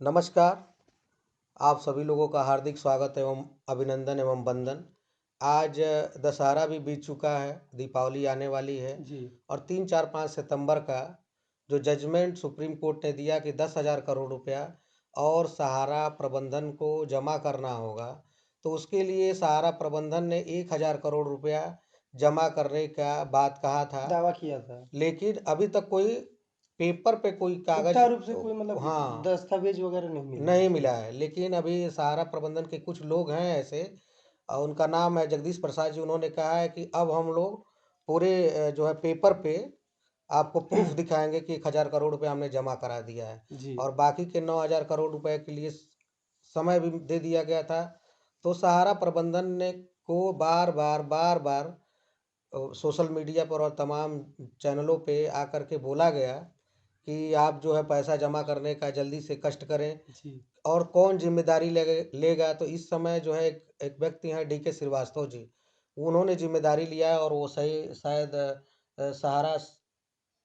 नमस्कार। आप सभी लोगों का हार्दिक स्वागत एवं अभिनंदन एवं वंदन। आज दशहरा भी बीत चुका है, दीपावली आने वाली है जी। और 3, 4, 5 सितंबर का जो जजमेंट सुप्रीम कोर्ट ने दिया कि 10,000 करोड़ रुपया और सहारा प्रबंधन को जमा करना होगा, तो उसके लिए सहारा प्रबंधन ने 1,000 करोड़ रुपया जमा करने का बात कहा था। दावा किया था। लेकिन अभी तक कोई पेपर पे कोई कागज पुख्ता रूप से कोई हाँ, दस्तावेज वगैरह नहीं मिला है। नहीं मिला है। लेकिन अभी सहारा प्रबंधन के कुछ लोग हैं ऐसे, उनका नाम है जगदीश प्रसाद जी। उन्होंने कहा है कि अब हम लोग पूरे जो है पेपर पे आपको प्रूफ दिखाएंगे कि 1,000 करोड़ रुपए हमने जमा करा दिया है जी। और बाकी के 9,000 करोड़ रुपए के लिए समय भी दे दिया गया था। तो सहारा प्रबंधन ने को बार बार सोशल मीडिया पर और तमाम चैनलों पे आकर के बोला गया कि आप जो है पैसा जमा करने का जल्दी से कष्ट करें जी। और कौन जिम्मेदारी लेगा। तो इस समय जो है एक व्यक्ति हैं डी के श्रीवास्तव जी, उन्होंने जिम्मेदारी लिया है और वो सही शायद सहारा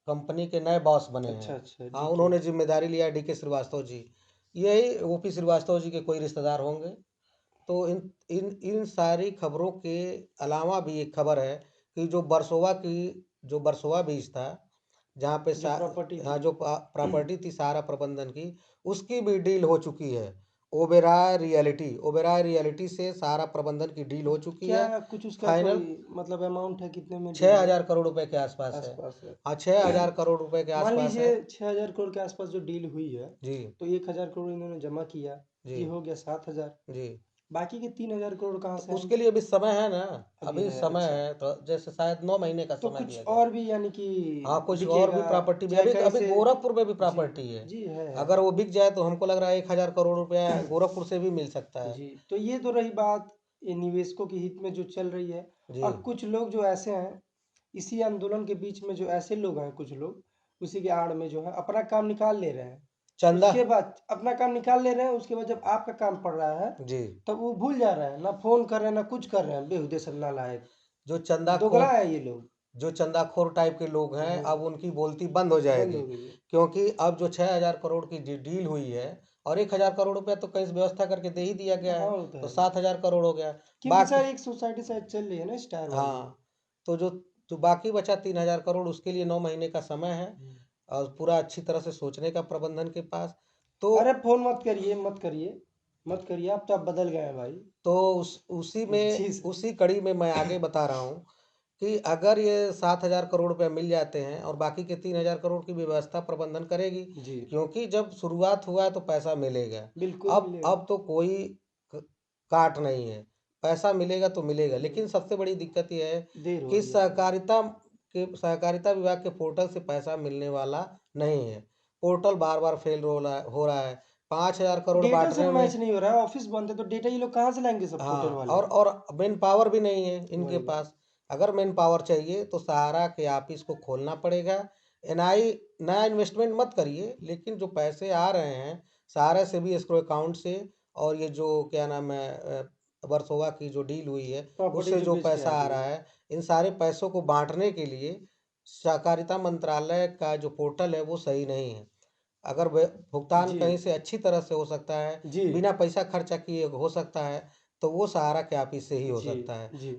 कंपनी के नए बॉस बने अच्छा, हैं। अच्छा, हाँ, डीके। उन्होंने जिम्मेदारी लिया है डी के श्रीवास्तव जी। यही ओपी श्रीवास्तव जी के कोई रिश्तेदार होंगे। तो इन इन इन सारी खबरों के अलावा भी एक खबर है कि जो वर्सोवा बीच था, जहाँ पे जो प्रॉपर्टी हाँ, थी। जो प्रॉपर्टी थी सहारा प्रबंधन की, उसकी भी डील हो चुकी है। ओबेरॉय रियल्टी से सहारा प्रबंधन की डील हो चुकी है क्या कुछ उसका फाइनल। कोई अमाउंट है, कितने में डील छः है? हजार करोड़ रुपए के आसपास है। आसपास है। हाँ, 6,000 करोड़ रुपए के मान आसपास है। लीजिए 6,000 करोड़ के आसपास जो डील हुई है, जी। तो 1,000 करोड़ इन्होंने जमा किया। जी। ये हो गया 7,000। जी। बाकी के 3,000 करोड़ कहाँ तो से उसके आएंगे? लिए अभी समय है ना। अभी अभी है, समय अच्छा। है, तो जैसे शायद 9 महीने का तो समय कुछ दिया गया है। और भी यानी कि हाँ, कुछ और भी बिकेगा, प्रॉपर्टी भी चाहे अभी अभी कैसे? गोरखपुर में भी जी। प्रॉपर्टी है। जी है। अगर वो बिक जाए तो हमको लग रहा है 1,000 करोड़ रुपया गोरखपुर से भी मिल सकता है। जी, तो ये तो रही बात ये निवेशकों के हित में जो चल रही है। जी। और कुछ लोग जो ऐसे हैं, इसी आंदोलन के बीच में जो ऐसे लोग हैं, कुछ लोग उसी के आड़ में जो है अपना काम निकाल ले रहे हैं। चंदा। उसके बाद अपना काम निकाल ले रहे हैं, उसके बाद जब आपका काम पड़ रहा है जी। तब वो भूल जा रहे हैं, ना फोन कर रहे हैं ना कुछ कर रहे हैं, बेहुदे सब नालायक। जो चंदाखोर दोगला है ये लोग। जो चंदाखोर टाइप के लोग हैं, हाँ, अब उनकी बोलती बंद हो बंद जाएगी। हो गई है। क्योंकि अब जो 6,000 करोड़ की डील हुई है और 1,000 करोड़ रुपया तो कहीं से व्यवस्था करके दे ही दिया गया हाँ, है, वो तो तो है। 7,000 करोड़ हो गया। क्योंकि बाकी सर एक सोसाइटी शायद चल रही है ना, स्टार वाली। हाँ, तो जो बाकी बचा 3,000 करोड़, उसके लिए 9 महीने का समय है और पूरा अच्छी तरह से सोचने का प्रबंधन के पास। तो अरे फोन मत करिए, मत करिए, मत करिए। अब तो आप बदल गए हैं भाई। तो जी सर। उसी कड़ी में मैं आगे बता रहा हूँ कि अगर ये 7,000 करोड़ रुपए मिल जाते हैं और बाकी के 3,000 करोड़ की भी व्यवस्था प्रबंधन करेगी। जी। क्योंकि जब शुरुआत हुआ है तो पैसा मिलेगा। बिल्कुल मिलेगा। अब तो कोई क- काट नहीं है, पैसा मिलेगा तो मिलेगा। लेकिन सबसे बड़ी दिक्कत यह है देर हो कि रही है थोड़ी। सहकारिता विभाग के पोर्टल से पैसा मिलने वाला नहीं है। पोर्टल बार बार फेल हो रहा है। 5,000 करोड़ डेटा सब बांटने में। मैच नहीं हो रहा है, ऑफिस बंद है तो डेटा ये लोग कहाँ से लाएंगे, सब पोर्टल हाँ, वाले? और मेन पावर भी नहीं है इनके वही बात। पास। अगर मेन पावर चाहिए तो सहारा के ऑफिस को खोलना पड़ेगा। एनआई नया इन्वेस्टमेंट मत करिए, लेकिन जो पैसे आ रहे हैं सहारा से भी, escrow अकाउंट से, और ये जो क्या नाम है वर्सोवा की जो डील हुई है प्रॉपर्टी उससे जो जो बेच के पैसा आ आ रही रहा है। है, इन सारे पैसों को बांटने के लिए सहकारिता मंत्रालय का जो पोर्टल है वो सही नहीं है। अगर भुगतान जी। कहीं से अच्छी तरह से हो सकता है, जी। बिना पैसा खर्चा किए हो सकता है, तो वो सहारा के ऑफिस से ही हो जी। सकता है। जी।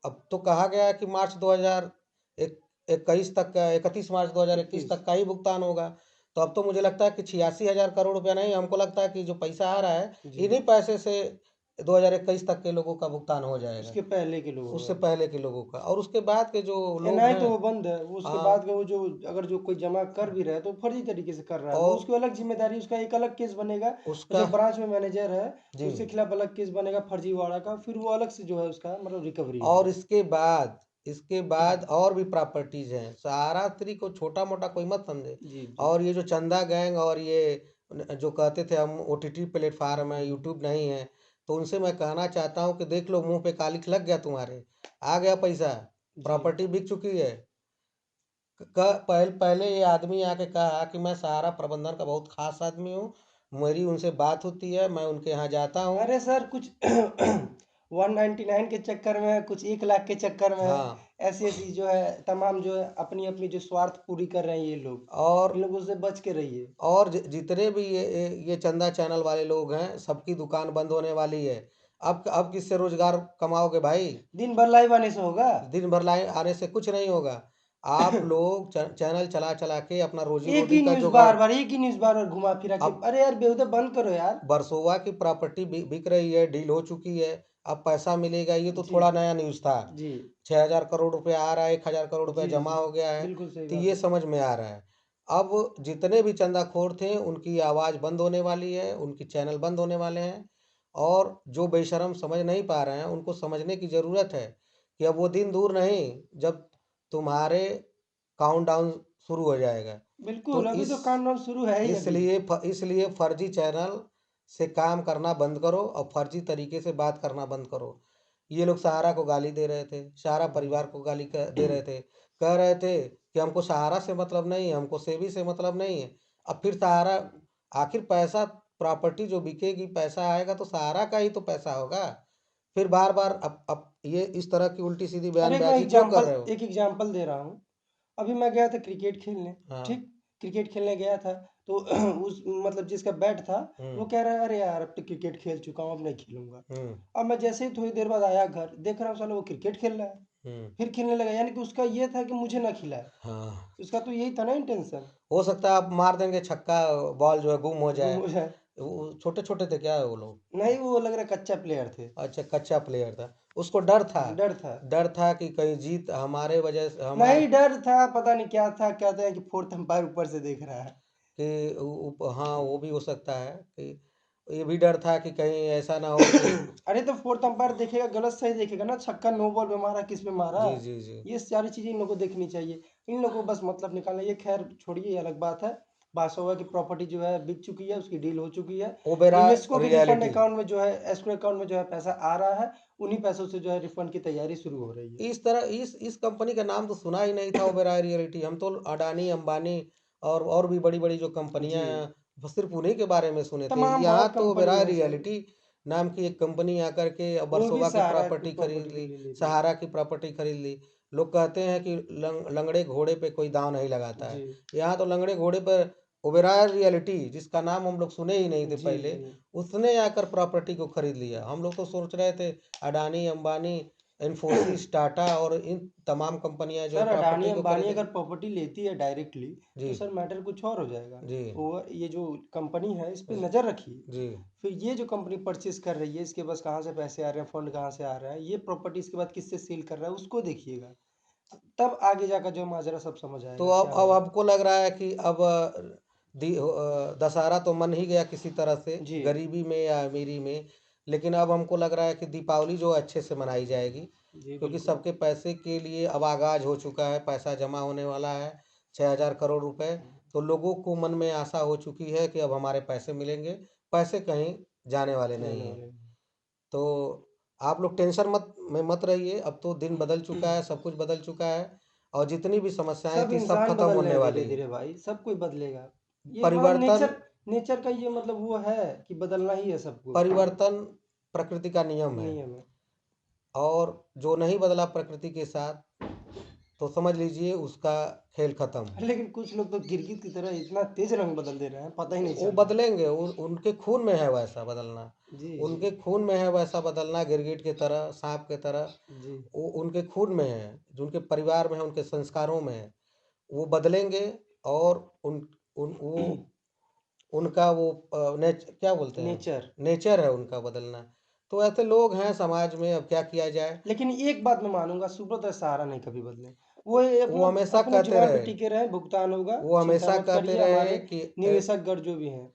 अब तो कहा गया है कि मार्च 2021 तक का, 31 मार्च 2021 21। तक का ही भुगतान होगा। तो अब तो मुझे लगता है कि 86,000 करोड़ रुपया नहीं, हमको लगता है कि जो पैसा आ रहा है जी। इन्हीं पैसे से 2021 तक के लोगों का भुगतान हो जाएगा। उसके पहले के लोग उससे होगा। पहले के लोगों का, और उसके बाद के जो लोग एनआई हैं। तो वो बंद है, वो उसके बाद हाँ। का वो जो अगर जो कोई जमा कर भी रहा है तो फर्जी तरीके से कर रहा है, वो और उसकी अलग जिम्मेदारी, उसका एक अलग केस बनेगा। और उसका। जो ब्रांच में मैनेजर है जी। उसके खिलाफ अलग केस बनेगा फर्जीवाड़ा का, फिर वो अलग से जो है उसका रिकवरी और होगा। इसके बाद और भी प्रॉपर्टीज हैं। सहारा थ्री को छोटा मोटा कोई मत समझे। जी। जी। और ये जो चंदा गैंग और ये जो कहते थे हम ओटीटी प्लेटफार्म है, यूट्यूब नहीं है, तो उनसे मैं कहना चाहता हूँ कि देख लो, मुंह पे कालिख लग गया तुम्हारे, आ गया पैसा, जी। प्रॉपर्टी बिक चुकी है। पहले ये आदमी आके कहा कि मैं सहारा प्रबंधन का बहुत खास आदमी हूँ, मेरी उनसे बात होती है, मैं उनके यहाँ जाता हूँ। अरे सर कुछ 199 के चक्कर में है, कुछ 1 लाख के चक्कर में है। हाँ, ऐसी-ऐसी जो है तमाम जो है अपनी-अपनी जो स्वार्थ पूरी कर रहे हैं ये लोग। और इन लोगों से बच के रहिए। जितने भी ये चंदा चैनल वाले लोग हैं, सबकी दुकान बंद होने वाली है। अब किससे रोज़गार कमाओगे भाई? दिन भर लाइव आने से होगा? दिन भर लाइन आने से कुछ नहीं होगा। आप लोग चैनल चला-चला के अपना एक रोज़ी-रोटी ही का न्यूज़ जुगाड़। बार-बार, एक ही न्यूज़ बार-बार घुमा-फिरा के अब अरे यार बेहुदा बंद करो यार। वर्सोवा की प्रॉपर्टी बिक रही है, डील हो चुकी है, अब पैसा मिलेगा, ये तो जी, थोड़ा नया न्यूज़ था। जी। 6,000 करोड़ रुपए आ रहा है, 1,000 करोड़ रुपए जी, जमा जी। हो गया है, बिल्कुल सही तो बात ये है। समझ में आ रहा है। अब जितने भी चंदाखोर थे, उनकी आवाज़ बंद होने वाली है, उनके चैनल बंद होने वाले हैं, और जो बेशर्म समझ नहीं पा रहे हैं, उनको समझने की ज़रूरत है कि अब वो दिन दूर नहीं, जब तुम्हारे काउंटडाउन शुरू हो जाएगा। बिल्कुल, तो अभी तो काउंटडाउन शुरू है ही अभी। इसलिए फर्जी चैनल से काम करना बंद करो और फर्जी तरीके से बात करना बंद करो। ये लोग सहारा को गाली दे रहे थे, सहारा परिवार को गाली दे रहे थे, कह रहे थे कि हमको सहारा से मतलब नहीं है, हमको सेबी से मतलब नहीं है। अब फिर सहारा, आखिर पैसा, प्रॉपर्टी जो बिकेगी, पैसा आएगा तो सहारा का ही तो पैसा होगा। फिर बार बार अब ये इस तरह की उल्टी सीधी अरे मैं बयानबाजी क्यों कर रहे हो? एक एग्जांपल दे रहा हूँ। अभी मैं गया था क्रिकेट खेलने, हाँ। ठीक? क्रिकेट खेलने गया था तो उस मतलब जिसका बैट था, वो हम्म। कह रहा है अरे यार अब तो क्रिकेट खेल चुका हूँ, अब नहीं खेलूँगा। हम्म। अब मैं जैसे ही थोड़ी देर बाद आया घर, देख रहा हूँ साला वो क्रिकेट खेल रहा है, हम्म। फिर खेलने लगा। यानी कि उसका ये था कि मुझे ना खिलाए, हाँ। उसका तो यही था ना इंटेंशन, हो सकता है आप मार देंगे छक्का, बॉल जो है गुम हो गुम जाए। हो जाए। वो छोटे-छोटे थे क्या वो लोग? नहीं वो लग रहा है कच्चा प्लेयर थे, अच्छा, कच्चा प्लेयर था। उसको डर था। डर था। डर था कि कहीं जीत हमारे वजह से नहीं डर था, पता नहीं क्या था, कहते हैं कि फोर्थ अंपायर ऊपर से देख रहा है। कि हाँ, वो भी हो सकता है कि ये भी डर था कि कहीं ऐसा ना हो कि। अरे तो फोर्थ अंपायर देखेगा, गलत सही देखेगा ना, छक्का नो बॉल पे मारा, किस पे मारा। जी, जी, जी। ये सारी चीजें इन लोगों को देखनी चाहिए। इन लोगों को बस मतलब निकालना, ये खैर छोड़िए, ये अलग बात है। बासोवा की प्रॉपर्टी जो है बिक चुकी है, उसकी डील हो चुकी है। ओबेरॉय निवेशकों के रिफंड रियलिटी। अकाउंट में जो है, एस्क्रो अकाउंट में जो है पैसा आ रहा है। उन्हीं पैसों से जो है रिफंड की तैयारी शुरू हो रही है। इस कंपनी का नाम तो सुना ही नहीं था, ओबेरॉय रियलिटी। हम तो अडानी, अंबानी और भी बड़ी-बड़ी जो कंपनियाँ जी, हैं, बस सिर्फ़ उन्हीं के बारे में सुने थे। तमाम यहाँ बहुत तो कंपनी ओबेरॉय है सर। रियलिटी नाम की एक कंपनी आकर के वो भी वर्सोवा की सहारा की प्रॉपर्टी खरीद प्रॉपर्टी को ली, ले ले रही है। सहारा की प्रॉपर्टी खरीद ली। लोग कहते हैं कि लंगड़े घोड़े पे कोई दाँव नहीं लगाता जी, है। यहाँ तो लंगड़े घोड़े पर ओबेरॉय रियलिटी, जिसका नाम हम लोग सुने ही नहीं थे जी, पहले, जी। उसने आकर प्रॉपर्टी को खरीद लिया। हम लोग तो सोच रहे थे अडानी, अंबानी, इन्फोसिस, टाटा और इन तमाम कंपनियां जो है सर अडानी प्रॉपर्टी को अंबानी अगर खरीदेंगी। प्रॉपर्टी लेती है डायरेक्टली, जी। तो सर मैटर कुछ और हो जाएगा। जी। वो ये जो कंपनी है इस पे जी। नज़र रखिए। जी। फिर ये जो कंपनी परचेज कर रही है, इसके पास कहाँ से पैसे आ रहे हैं, फंड कहाँ से आ रहा है, ये प्रॉपर्टी इसके बाद किससे सेल कर रहा है, उसको देखिएगा। तब आगे जाकर जो माजरा सब समझ तो आएगा क्या अब होगा। हमको लग रहा है कि अब दशहरा तो मन ही गया किसी तरह से, जी, गरीबी में या अमीरी में। लेकिन अब हमको लग रहा है कि दीपावली जो अच्छे से मनाई जाएगी, जी क्योंकि बिल्कुल। सबके पैसे के लिए अब आगाज हो चुका है, पैसा जमा होने वाला है, 6,000 करोड़ रुपए। तो लोगों को मन में आशा हो चुकी है कि अब हमारे पैसे मिलेंगे, पैसे कहीं जाने वाले जाने नहीं हैं। वाले तो आप लोग टेंशन मत रहिए, अब तो दिन बदल चुका हैं। है, सब कुछ बदल चुका है, और जितनी भी समस्याएँ सब थी सब इंसान खत्म बदल रहे होने हैं वाली है। धीरे-धीरे भाई, सब कोई बदलेगा। ये मतलब परिवर्तन नेचर का ये मतलब वो है कि बदलना ही है सबको। परिवर्तन प्रकृति का नियम है, नियम है। और जो नहीं बदला प्रकृति के साथ, तो समझ लीजिए उसका खेल खत्म। लेकिन कुछ लोग तो गिरगिट की तरह इतना तेज रंग बदल दे रहे हैं, पता ही नहीं वो चल रहा है। बदलेंगे, उनके खून में है वैसा बदलना। जी, जी। उनके खून में है वैसा बदलना, गिरगिट की तरह, सांप की तरह। जी। वो उनके खून में है, जो उनके परिवार में है, उनके संस्कारों में है। वो बदलेंगे, और उन उन वो उनका वो क्या बोलते हैं, नेचर। नेचर है उनका बदलना। तो ऐसे लोग हैं समाज में, अब क्या किया जाए। लेकिन एक बात मैं मानूँगा, सुब्रत और सहारा नहीं कभी बदले। वो ये वो अपना हमेशा अपनी कहते जुबान पे रहे टिके रहे, भुगतान होगा, वो चिंता हमेशा मत कहते करिए रहे हमारे कि निवेशकगण जो भी हैं।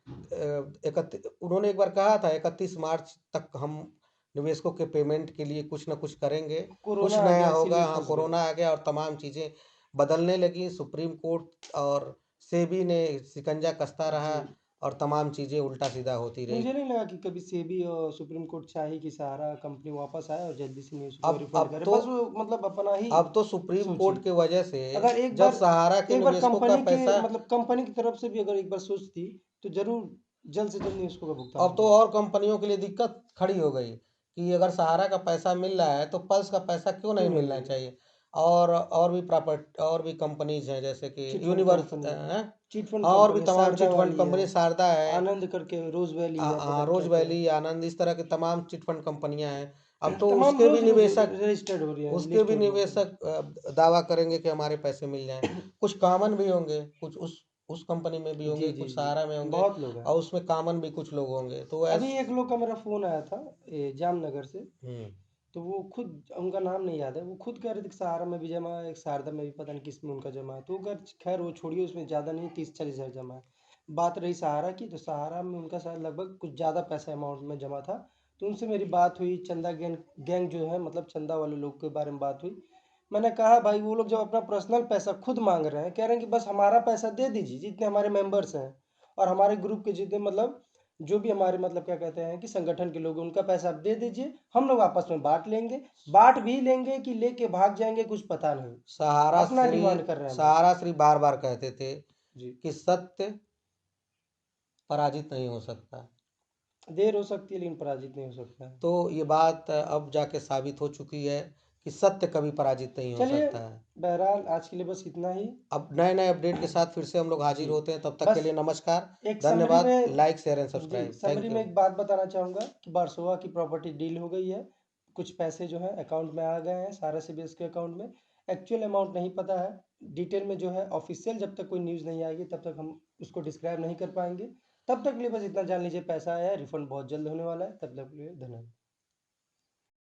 उन्होंने एक बार कहा था 31 मार्च तक हम निवेशकों के पेमेंट के लिए कुछ ना कुछ करेंगे, कोरोना कुछ आ नया गया होगा। इसीलिए हाँ, फँस गए। कोरोना आ गया और तमाम चीज़ें बदलने लगी। सुप्रीम कोर्ट और सेबी ने शिकंजा कसता रहा, जी। और तमाम चीज़ें उल्टा सीधा होती रही। मुझे नहीं लगा कि कभी सेबी और सुप्रीम कोर्ट चाहे कि सहारा कंपनी वापस आए और जल्दी से न्यूज़ को अब रिफंड अब करे। तो बस वो मतलब अपना ही अब तो सुप्रीम कोर्ट सोची। की वजह से, अगर जब सहारा के एक बार निवेशकों का कंपनी के पैसा, मतलब कंपनी की तरफ से भी अगर एक बार सोचती, तो ज़रूर जल्द से जल्द न्यूज़ को का भुगतान अब तो होता। और कंपनियों के लिए दिक्कत खड़ी हो गई कि अगर सहारा का पैसा मिल रहा है तो पल्स का पैसा क्यों क्यों नहीं नहीं मिलना मिलेगा? चाहिए? और भी कंपनीज़ हैं जैसे कि चिट फंड यूनिवर्स कंपनी है, हैं? चिट फंड हाँ, और भी कंपनी है, तमाम शारदा चिट फंड वाली है, कंपनी शारदा है, आनंद करके रोज़ वैली है, पता नहीं रोज़ क्या-क्या है। वैली, आनंद इस तरह की तमाम चिट फंड कंपनियाँ हैं। अब तो तमाम रोज़-रोज़ रजिस्टर्ड हो रही है, लिस्ट हो रही है सब। दावा करेंगे कि हमारे पैसे मिल जाएँ। कुछ कॉमन भी होंगे, कुछ उस कंपनी में भी होंगे, जी, जी, कुछ जी। सहारा में होंगे बहुत लोग हैं। और उसमें कॉमन भी कुछ लोग होंगे। तो अभी एक लोग का मेरा फ़ोन आया था जामनगर से, हुँ, तो वो खुद उनका नाम नहीं याद है, वो खुद कह रहे थे कि सहारा में भी जमा है, एक शारदा में भी पता नहीं किस में उनका जमा है। तो खैर खैर वो छोड़िए उसमें ज़्यादा नहीं 30-40 हज़ार जमा है। बात रही सहारा की, तो सहारा में उनका शायद लगभग कुछ ज़्यादा पैसा अमाउंट में जमा था। तो उनसे मेरी बात हुई, चंदा गैंग गैंग जो है मतलब चंदा वाले लोग के बारे में बात हुई। मैंने कहा भाई वो लोग जब अपना पर्सनल पैसा खुद माँग रहे हैं, कह रहे हैं कि बस हमारा पैसा दे दीजिए, जितने हमारे मेंबर्स हैं और हमारे ग्रुप के जितने मतलब जो भी हमारे मतलब क्या कहते हैं कि संगठन के लोग हैं, उनका पैसा आप दे दीजिए, हम लोग आपस में बाँट लेंगे। बाँट भी लेंगे कि लेके भाग जाएँगे कुछ पता नहीं। सहारा अपना श्री डिमांड कर रहे हैं बस। सहारा श्री बार-बार कहते थे जी, कि सत्य पराजित नहीं हो सकता। देर हो सकती है लेकिन पराजित नहीं हो सकता है। तो ये बात अब जाके साबित हो चुकी है कि सत्य कभी पराजित नहीं हो चलिए, सकता है। बहरहाल आज के लिए बस इतना ही। अब नए-नए अपडेट के साथ फिर से हम लोग हाज़िर जी, होते हैं, तब तक के बस लिए नमस्कार, एक समरी धन्यवाद, में लाइक, शेयर एंड जी, सब्सक्राइब। थैंक समरी में यू। एक बात बताना चाहूँगा कि बारसोवा की प्रॉपर्टी डील हो गई है। कुछ पैसे जो हैं अकाउंट में आ गए हैं सारा सीबीएस के अकाउंट में। एक्चुअल अमाउंट नहीं पता है। डिटेल में जो है ऑफ़िशियल जब तक कोई न्यूज़ नहीं आएगी तब तक हम उसको डिस्क्राइब नहीं कर पाएँगे। तब तक के लिए बस इतना जान लीजिए पैसा आया है, रिफंड बहुत जल्द होने वाला है। तब तक के लिए धन्यवाद।